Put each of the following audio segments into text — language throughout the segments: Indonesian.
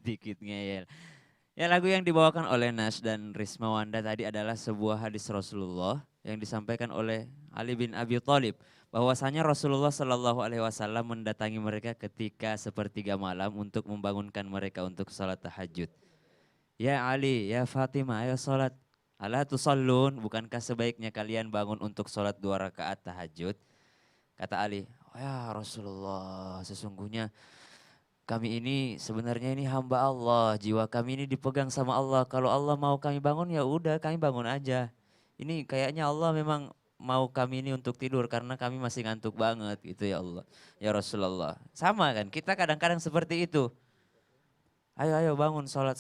dikit ngeyel. Ya lagu yang dibawakan oleh Nas dan Risma Wanda tadi adalah sebuah hadis Rasulullah yang disampaikan oleh Ali bin Abi Thalib. Bahwasanya Rasulullah Shallallahu Alaihi Wasallam mendatangi mereka ketika sepertiga malam untuk membangunkan mereka untuk salat tahajud. Ya Ali, ya Fatimah, ayo salat. Ala tusallun, bukankah sebaiknya kalian bangun untuk salat 2 rakaat tahajud? Kata Ali, oh ya Rasulullah, sesungguhnya kami ini sebenarnya ini hamba Allah, jiwa kami ini dipegang sama Allah. Kalau Allah mau kami bangun ya udah kami bangun aja. Ini kayaknya Allah memang mau kami ini untuk tidur karena kami masih ngantuk banget gitu ya Allah. Ya Rasulullah. Sama kan, kita kadang-kadang seperti itu. Ayo ayo bangun sholat.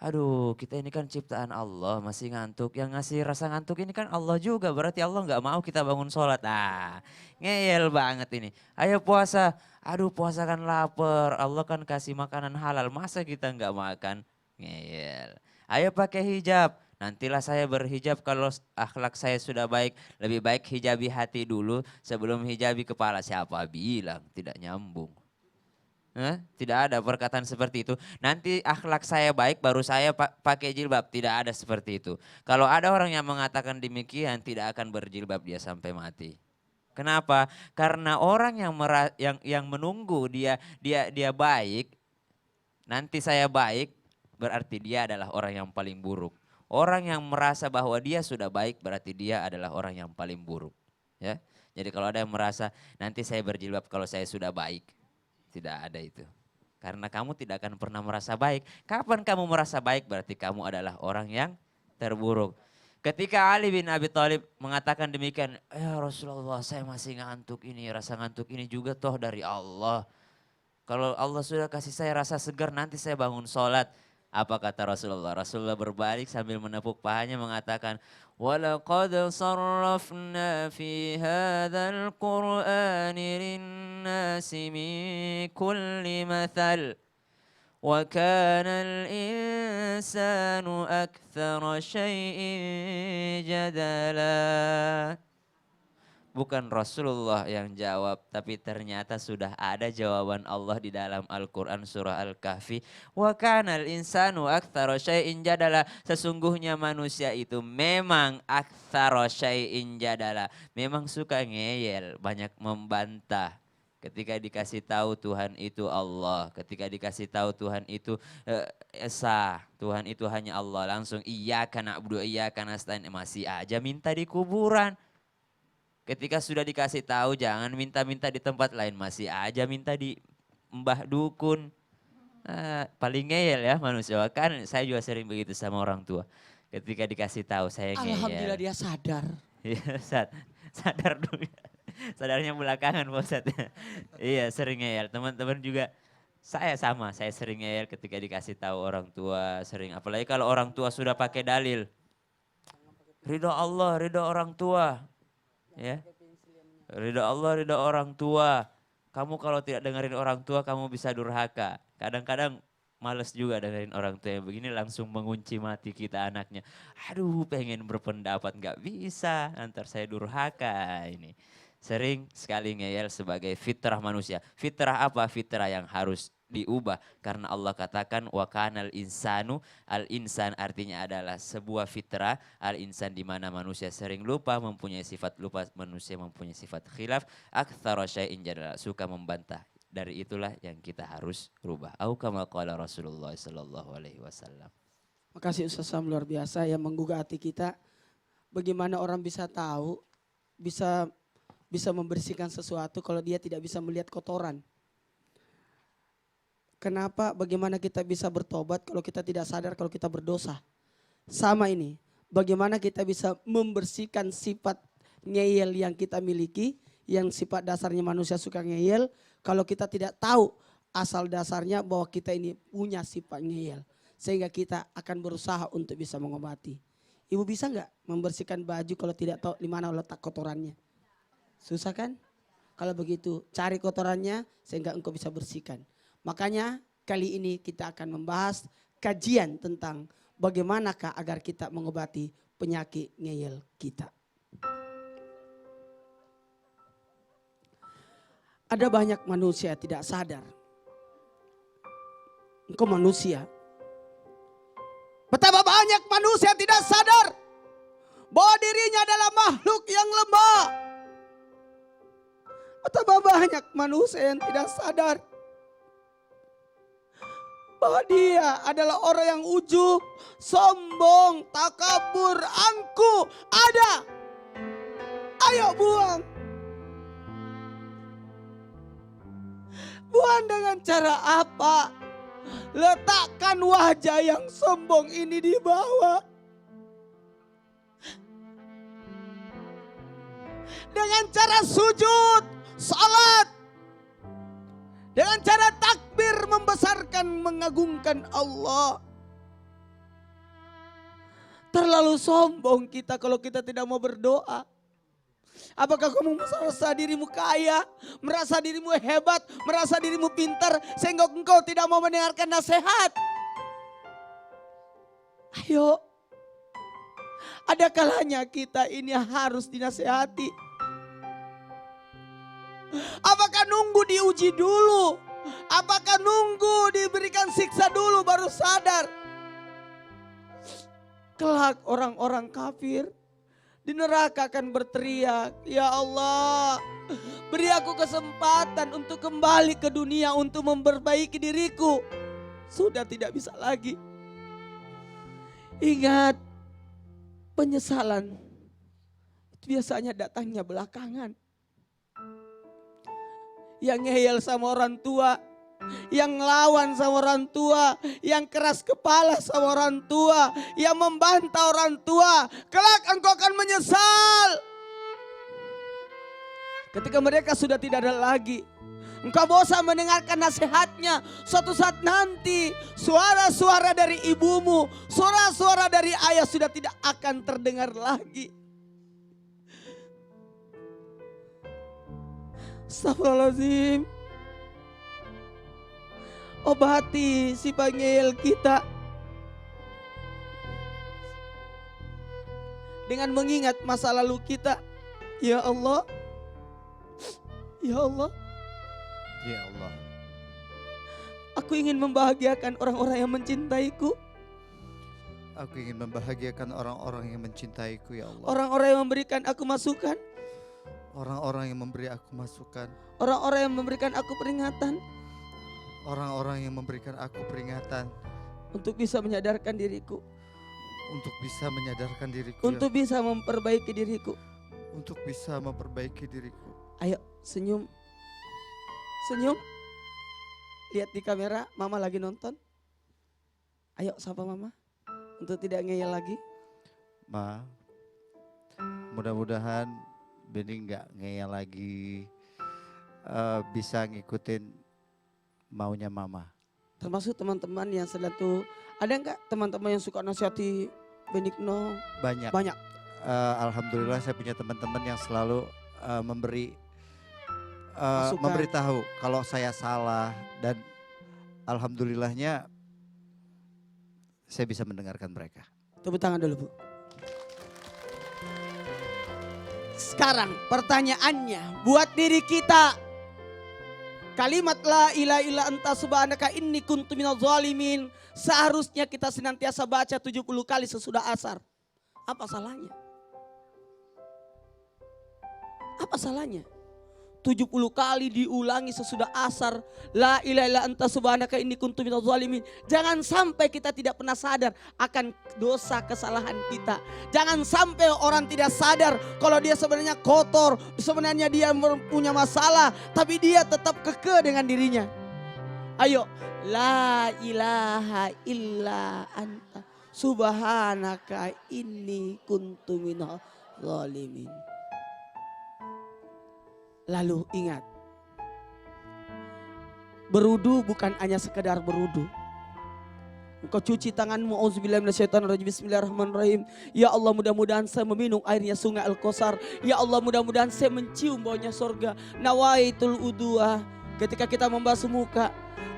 Aduh kita ini kan ciptaan Allah masih ngantuk. Yang ngasih rasa ngantuk ini kan Allah juga. Berarti Allah nggak mau kita bangun sholat. Ah ngeyel banget ini. Ayo puasa. Aduh puasa kan lapar. Allah kan kasih makanan halal. Masa kita nggak makan? Ngeyel. Ayo pakai hijab. Nantilah saya berhijab kalau akhlak saya sudah baik. Lebih baik hijabi hati dulu sebelum hijabi kepala. Siapa bilang tidak nyambung. Tidak ada perkataan seperti itu. Nanti akhlak saya baik baru saya pakai jilbab. Tidak ada seperti itu. Kalau ada orang yang mengatakan demikian tidak akan berjilbab dia sampai mati. Kenapa? Karena orang yang menunggu dia baik, nanti saya baik berarti dia adalah orang yang paling buruk. Orang yang merasa bahwa dia sudah baik berarti dia adalah orang yang paling buruk. Ya. Jadi kalau ada yang merasa nanti saya berjilbab kalau saya sudah baik. Tidak ada itu. Karena kamu tidak akan pernah merasa baik. Kapan kamu merasa baik berarti kamu adalah orang yang terburuk. Ketika Ali bin Abi Thalib mengatakan demikian, ya Rasulullah saya masih ngantuk ini, rasa ngantuk ini juga toh dari Allah. Kalau Allah sudah kasih saya rasa segar nanti saya bangun sholat. Apa kata Rasulullah? Rasulullah berbalik sambil menepuk pahanya mengatakan, وَلَقَدْ صَرَّفْنَا فِي هَذَا الْقُرْآنِ لِلنَّاسِ مِنْ كُلِّ مَثَلٍ وَكَانَ الْإِنسَانُ أَكْثَرَ شَيْءٍ جَدَلًا. Bukan Rasulullah yang jawab, tapi ternyata sudah ada jawaban Allah di dalam Al-Quran surah Al-Kahfi. Wa kanal insanu aktsara syai'in jadala. Sesungguhnya manusia itu memang aktsara syai'in jadala. Memang suka ngeyel, banyak membantah. Ketika dikasih tahu Tuhan itu Allah, ketika dikasih tahu Tuhan itu esa, Tuhan itu hanya Allah, langsung iyyaka na'budu iyyaka nasta'in, masih aja minta di kuburan. Ketika sudah dikasih tahu jangan minta-minta di tempat lain, masih aja minta di mbah dukun. Paling ngeyel ya manusia, kan saya juga sering begitu sama orang tua. Ketika dikasih tahu saya Alhamdulillah ngeyel. dia sadar. Iya, sadar dulu. Sadarnya belakangan Pak Ustadz. Iya sering ngeyel, teman-teman juga saya sama, saya sering ngeyel ketika dikasih tahu orang tua, sering apalagi kalau orang tua sudah pakai dalil. Ridho Allah, ridho orang tua. Ya. Ridho Allah, ridho orang tua. Kamu kalau tidak dengerin orang tua, kamu bisa durhaka. Kadang-kadang males juga dengerin orang tua yang begini langsung mengunci mati kita anaknya. Aduh pengen berpendapat nggak bisa, antar saya durhaka ini. Sering sekali ngeyel sebagai fitrah manusia. Fitrah apa? Fitrah yang harus diubah. Karena Allah katakan wa kanal insanu, al insan artinya adalah sebuah fitrah, al insan di mana manusia sering lupa, mempunyai sifat lupa, manusia mempunyai sifat khilaf, aktsara syai'in jadala, suka membantah. Dari itulah yang kita harus rubah. Au kama qala Rasulullah sallallahu alaihi wasallam. Makasih Ustaz Sam luar biasa yang menggugah hati kita. Bagaimana orang bisa tahu, bisa bisa membersihkan sesuatu kalau dia tidak bisa melihat kotoran. Kenapa bagaimana kita bisa bertobat kalau kita tidak sadar kalau kita berdosa? Sama ini, bagaimana kita bisa membersihkan sifat ngeyel yang kita miliki, yang sifat dasarnya manusia suka ngeyel, kalau kita tidak tahu asal dasarnya bahwa kita ini punya sifat ngeyel. Sehingga kita akan berusaha untuk bisa mengobati. Ibu bisa nggak membersihkan baju kalau tidak tahu di mana letak kotorannya? Susah kan? Kalau begitu cari kotorannya sehingga engkau bisa bersihkan. Makanya kali ini kita akan membahas kajian tentang bagaimanakah agar kita mengobati penyakit ngeyel kita. Ada banyak manusia tidak sadar. Engkau manusia. Betapa banyak manusia tidak sadar bahwa dirinya adalah makhluk yang lemah. Betapa banyak manusia yang tidak sadar bahwa dia adalah orang yang ujub, sombong, takabur, angkuh. Ada. Ayo buang. Buang dengan cara apa? Letakkan wajah yang sombong ini di bawah. Dengan cara sujud, salat. Dengan cara takbir membesarkan, mengagungkan Allah. Terlalu sombong kita kalau kita tidak mau berdoa. Apakah kamu merasa dirimu kaya, merasa dirimu hebat, merasa dirimu pintar sehingga engkau tidak mau mendengarkan nasihat? Ayo, ada kalanya kita ini harus dinasehati. Apakah nunggu diuji dulu? Apakah nunggu diberikan siksa dulu baru sadar? Kelak orang-orang kafir di neraka akan berteriak, "Ya Allah, beri aku kesempatan untuk kembali ke dunia untuk memperbaiki diriku." Sudah tidak bisa lagi. Ingat, penyesalan itu biasanya datangnya belakangan. Yang ngeyel sama orang tua, yang lawan sama orang tua, yang keras kepala sama orang tua, yang membantah orang tua, kelak engkau akan menyesal. Ketika mereka sudah tidak ada lagi, engkau bosan mendengarkan nasihatnya. Suatu saat nanti suara-suara dari ibumu, suara-suara dari ayah sudah tidak akan terdengar lagi. Astagfirullahaladzim. Obati si pangil kita dengan mengingat masa lalu kita. Ya Allah, ya Allah, Ya Allah, aku ingin membahagiakan orang-orang yang mencintaiku, aku ingin membahagiakan orang-orang yang mencintaiku ya Allah. orang-orang yang memberikan aku masukan, Orang-orang yang memberi aku masukan, orang-orang yang memberikan aku peringatan, orang-orang yang memberikan aku peringatan untuk bisa menyadarkan diriku, untuk bisa menyadarkan diriku, untuk bisa memperbaiki diriku. untuk bisa memperbaiki diriku. Ayo senyum, senyum. Lihat di kamera, mama lagi nonton. Ayo sapa mama, untuk tidak ngeyel lagi. Ma, mudah-mudahan Beni nggak ngeyel lagi, bisa ngikutin maunya mama. Termasuk teman-teman yang selalu, ada nggak teman-teman yang suka nasihati Benigno? Banyak. Banyak. Alhamdulillah saya punya teman-teman yang selalu memberi Masukan. memberitahu kalau saya salah, dan alhamdulillahnya saya bisa mendengarkan mereka. Tepuk tangan dulu Bu. Sekarang pertanyaannya buat diri kita. Kalimat la ilaha illa anta subhanaka inni kuntu minadz zalimin seharusnya kita senantiasa baca 70 kali sesudah asar. Apa salahnya? Apa salahnya? 70 kali diulangi sesudah asar. La ilaha illa anta subhanaka inni kuntu minadz zalimin. Jangan sampai kita tidak pernah sadar akan dosa kesalahan kita. Jangan sampai orang tidak sadar kalau dia sebenarnya kotor, sebenarnya dia punya masalah, tapi dia tetap kekeh dengan dirinya. Ayo, la ilaha illa anta subhanaka inni kuntu minadz zalimin. Lalu ingat, berudu bukan hanya sekedar berudu. Engkau cuci tanganmu, auzubillahi minasyaitonirrajim, bismillahirrahmanirrahim. Ya Allah, mudah-mudahan saya meminum airnya sungai Al-Kausar. Ya Allah, mudah-mudahan saya mencium baunya surga. Nawaitul udua. Ketika kita membasuh muka,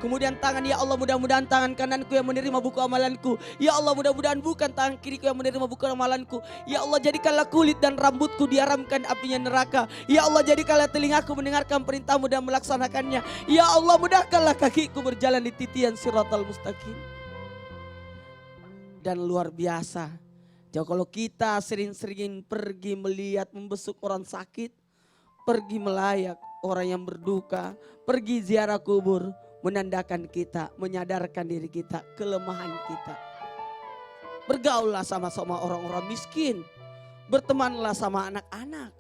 Kemudian tangan, ya Allah mudah-mudahan tangan kananku yang menerima buku amalanku. Ya Allah mudah-mudahan bukan tangan kiriku yang menerima buku amalanku. Ya Allah jadikanlah kulit dan rambutku diharamkan apinya neraka. Ya Allah jadikanlah telingaku mendengarkan perintahmu dan melaksanakannya. Ya Allah mudahkanlah kakiku berjalan di titian siratal mustaqim. Dan luar biasa. Jadi kalau kita sering-sering pergi melihat membesuk orang sakit, pergi melayak orang yang berduka, pergi ziarah kubur, menandakan kita, menyadarkan diri kita, kelemahan kita. Bergaullah sama-sama orang-orang miskin, bertemanlah sama anak-anak,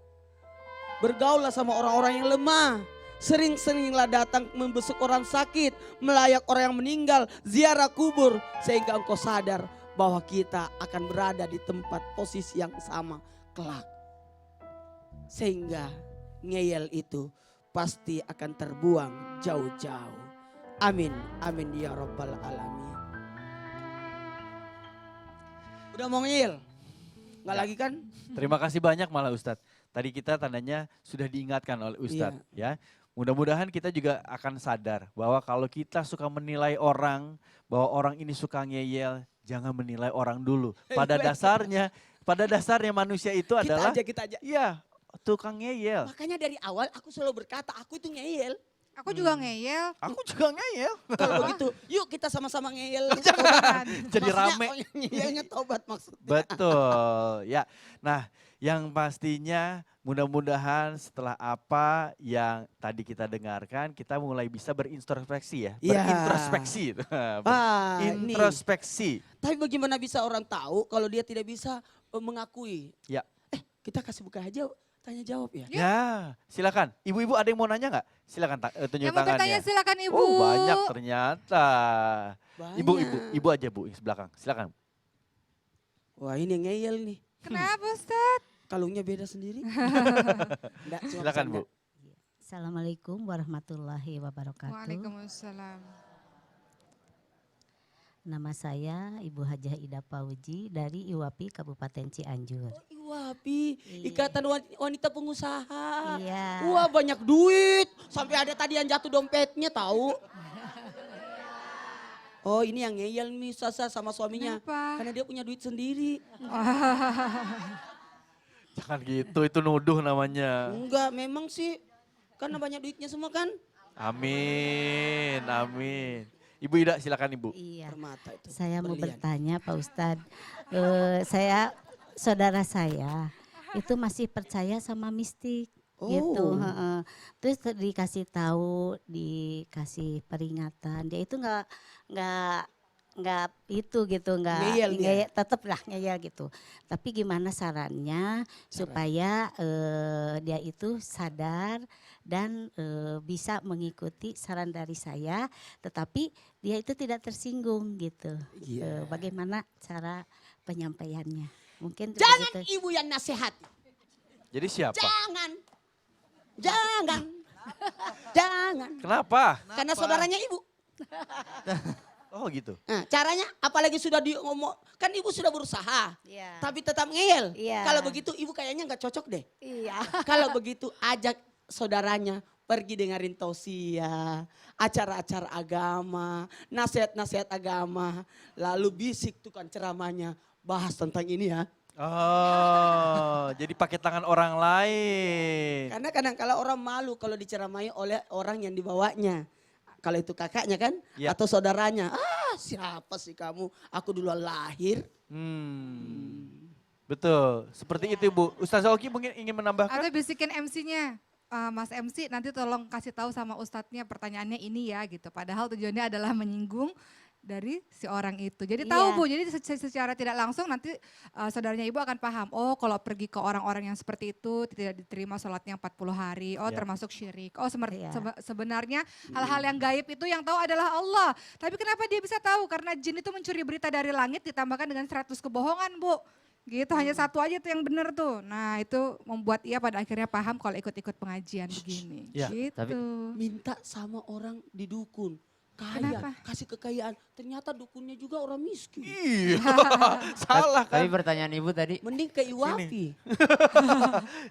bergaullah sama orang-orang yang lemah. Sering-seringlah datang membesuk orang sakit, melayak orang yang meninggal, ziarah kubur, sehingga engkau sadar bahwa kita akan berada di tempat posisi yang sama kelak. Sehingga ngeyel itu pasti akan terbuang jauh-jauh. Amin, amin ya rabbal alamin. Udah mau ngeyel? Nggak lagi kan? Terima kasih banyak malah Ustadz. Tadi kita tandanya sudah diingatkan oleh Ustadz ya. Mudah-mudahan kita juga akan sadar bahwa kalau kita suka menilai orang, bahwa orang ini suka ngeyel, jangan menilai orang dulu. Pada dasarnya manusia itu adalah Kita aja. ya tukang ngeyel. Makanya dari awal aku selalu berkata aku itu ngeyel. Aku juga ngeyel. Aku juga ngeyel. Kalau begitu yuk kita sama-sama ngeyel. Jangan. Jadi rame. Ngeyelnya tobat maksudnya. Betul ya. Nah yang pastinya mudah-mudahan setelah apa yang tadi kita dengarkan kita mulai bisa berintrospeksi ya. Iya. Berintrospeksi. Ini. Introspeksi. Tapi bagaimana bisa orang tahu kalau dia tidak bisa mengakui? Ya. Kita kasih buka aja tanya jawab ya. Ya, silakan. Ibu-ibu ada yang mau nanya nggak? Silakan tunjuk Yang mau bertanya tangannya. silakan Ibu. Oh, banyak ternyata. Banyak. Ibu aja Bu, di belakang. Silakan. Wah ini yang ngeyel nih. Kenapa Ustaz? Kalungnya beda sendiri. Nggak, cuma Silakan bercanda. Bu. Assalamualaikum warahmatullahi wabarakatuh. Waalaikumsalam. Nama saya Ibu Hajah Ida Pauji dari IWAPI Kabupaten Cianjur. Wapi, Iya. Ikatan Wanita Pengusaha. Iya. Wah banyak duit. Sampai ada tadi yang jatuh dompetnya tahu. Oh ini yang ngeyel nih Sasa sama suaminya. Kenapa? Karena dia punya duit sendiri. Jangan gitu, itu nuduh namanya. Enggak, memang sih. Karena banyak duitnya semua kan. Amin, amin. Ibu Ida silakan Ibu. Iya. Permata itu. Saya mau berlian. bertanya Pak Ustadz. Saudara saya itu masih percaya sama mistik. Gitu. Oh. Heeh. Terus dikasih tahu, dikasih peringatan. Dia itu nggak itu gitu, Ngeyel dia. tetep lah ngeyel gitu. Tapi gimana sarannya supaya dia itu sadar dan bisa mengikuti saran dari saya, tetapi dia itu tidak tersinggung gitu. Iya. Bagaimana cara penyampaiannya? Mungkin Jangan begitu. ibu yang nasihat. Jadi siapa? Jangan. Jangan. Jangan. Kenapa? Karena saudaranya ibu. Oh gitu. Nah, caranya apalagi sudah di ngomong, kan ibu sudah berusaha. Iya. Tapi tetap ngeyel. Iya. Kalau begitu ibu kayaknya nggak cocok deh. Iya. Kalau begitu ajak saudaranya pergi dengerin tausiah, acara-acara agama, nasihat-nasihat agama. Lalu bisik tukang ceramahnya, bahas tentang ini ya. Oh, jadi pakai tangan orang lain. Karena kadang-kala orang malu kalau diceramai oleh orang yang dibawanya. Kalau itu kakaknya kan, Ya. atau saudaranya. Ah siapa sih kamu, aku duluan lahir. Betul, seperti itu Bu. Ustazah Oki mungkin ingin menambahkan? Atau bisikin MC-nya. Mas MC nanti tolong kasih tahu sama ustadznya pertanyaannya ini ya gitu. Padahal tujuannya adalah menyinggung dari si orang itu. Jadi tahu Iya. Bu, jadi secara tidak langsung nanti saudaranya Ibu akan paham. Oh kalau pergi ke orang-orang yang seperti itu tidak diterima sholatnya 40 hari. Oh Ya. termasuk syirik. Oh Iya. sebenarnya hal-hal yang gaib itu yang tahu adalah Allah. Tapi kenapa dia bisa tahu? Karena jin itu mencuri berita dari langit ditambahkan dengan 100 kebohongan Bu. Gitu, hanya satu aja tuh yang benar tuh. Nah itu membuat ia pada akhirnya paham kalau ikut-ikut pengajian begini. Ya, Gitu. tapi- Minta sama orang di dukun. kaya, Kenapa? kasih kekayaan. Ternyata dukunnya juga orang miskin. Iya, salah Tapi kan? pertanyaan ibu tadi, Mending ke Iwafi.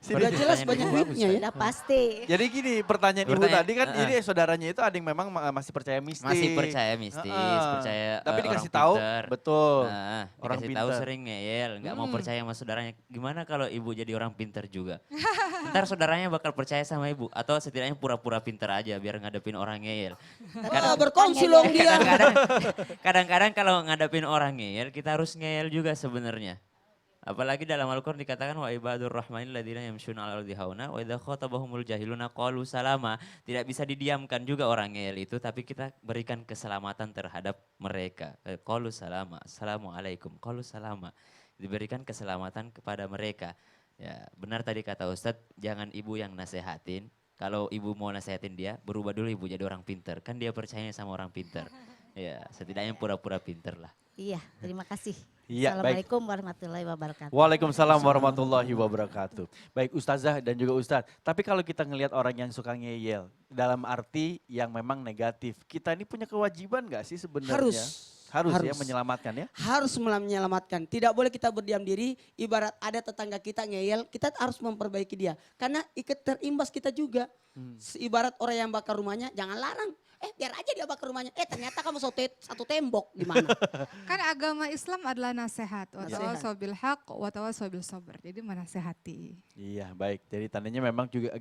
Sini. Udah jelas Pertanyaan banyak ibu bagus, duitnya ya. Sudah pasti. Jadi gini, pertanyaan ibu Pertanyaan- tadi kan, Heeh. jadi saudaranya itu ada yang memang masih percaya mistis. masih percaya mistis, Heeh. percaya Tapi orang dikasih tahu, pinter. betul. Nah, orang dikasih tahu pinter. sering ngeyel, nggak mau Hmm. percaya sama saudaranya. Gimana kalau ibu jadi orang pinter juga? Ntar saudaranya bakal percaya sama ibu atau setidaknya pura-pura pinter aja biar ngadepin orang ngeyel. Wah, berkongsi dong dia. Kadang-kadang kalau ngadepin orang ngeyel kita harus ngeyel juga sebenarnya. Apalagi dalam Al-Qur'an dikatakan wa ibadur rahmanil ladzina yamshuna 'alal ardi hauna wa idza khatabahumul jahiluna qalu salama. Tidak bisa didiamkan juga orang ngeyel itu tapi kita berikan keselamatan terhadap mereka. Qalu salama, assalamualaikum, qalu salama. Diberikan keselamatan kepada mereka. Ya, benar tadi kata Ustadz, jangan ibu yang nasehatin. Kalau ibu mau nasehatin dia, berubah dulu ibu jadi orang pinter. Kan dia percayanya sama orang pinter. Ya, setidaknya pura-pura pinter lah. Iya, terima kasih. Iya, baik. Assalamualaikum warahmatullahi wabarakatuh. Waalaikumsalam warahmatullahi wabarakatuh. Baik Ustazah dan juga Ustadz. Tapi kalau kita ngelihat orang yang suka ngeyel, dalam arti yang memang negatif, kita ini punya kewajiban gak sih sebenarnya? Harus. Harus ya Harus. menyelamatkan ya? Harus menyelamatkan. Tidak boleh kita berdiam diri. Ibarat ada tetangga kita ngeyel, kita harus memperbaiki dia. Karena ikut terimbas kita juga. Ibarat orang yang bakar rumahnya, jangan larang. Biar aja dia bakar rumahnya. Ternyata kamu satu tembok gimana? Kan agama Islam adalah nasihat. Wa Nasihat. tawassaw bil haq wa tawassaw bis sabr. Jadi menasehati. Iya baik, jadi tandanya memang juga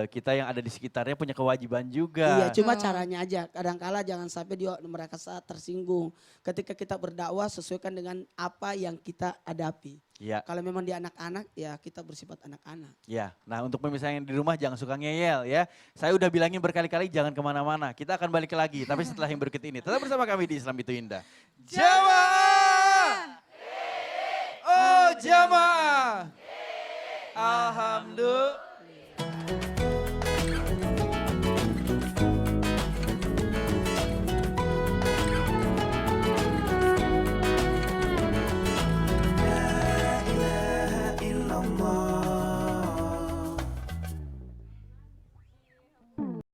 kita yang ada di sekitarnya punya kewajiban juga. Iya, cuma caranya aja. Kadangkala jangan sampai dia mereka saat tersinggung. Ketika kita berdakwah sesuaikan dengan apa yang kita hadapi. Iya. Kalau memang dia anak-anak, ya kita bersifat anak-anak. Ya, nah untuk pemirsa yang di rumah jangan suka ngeyel ya. Saya udah bilangin berkali-kali jangan kemana-mana. Kita akan balik lagi, tapi setelah yang berikut ini. Tetap bersama kami di Islam Itu Indah. Jamaah! Oh jamaah! Alhamdulillah.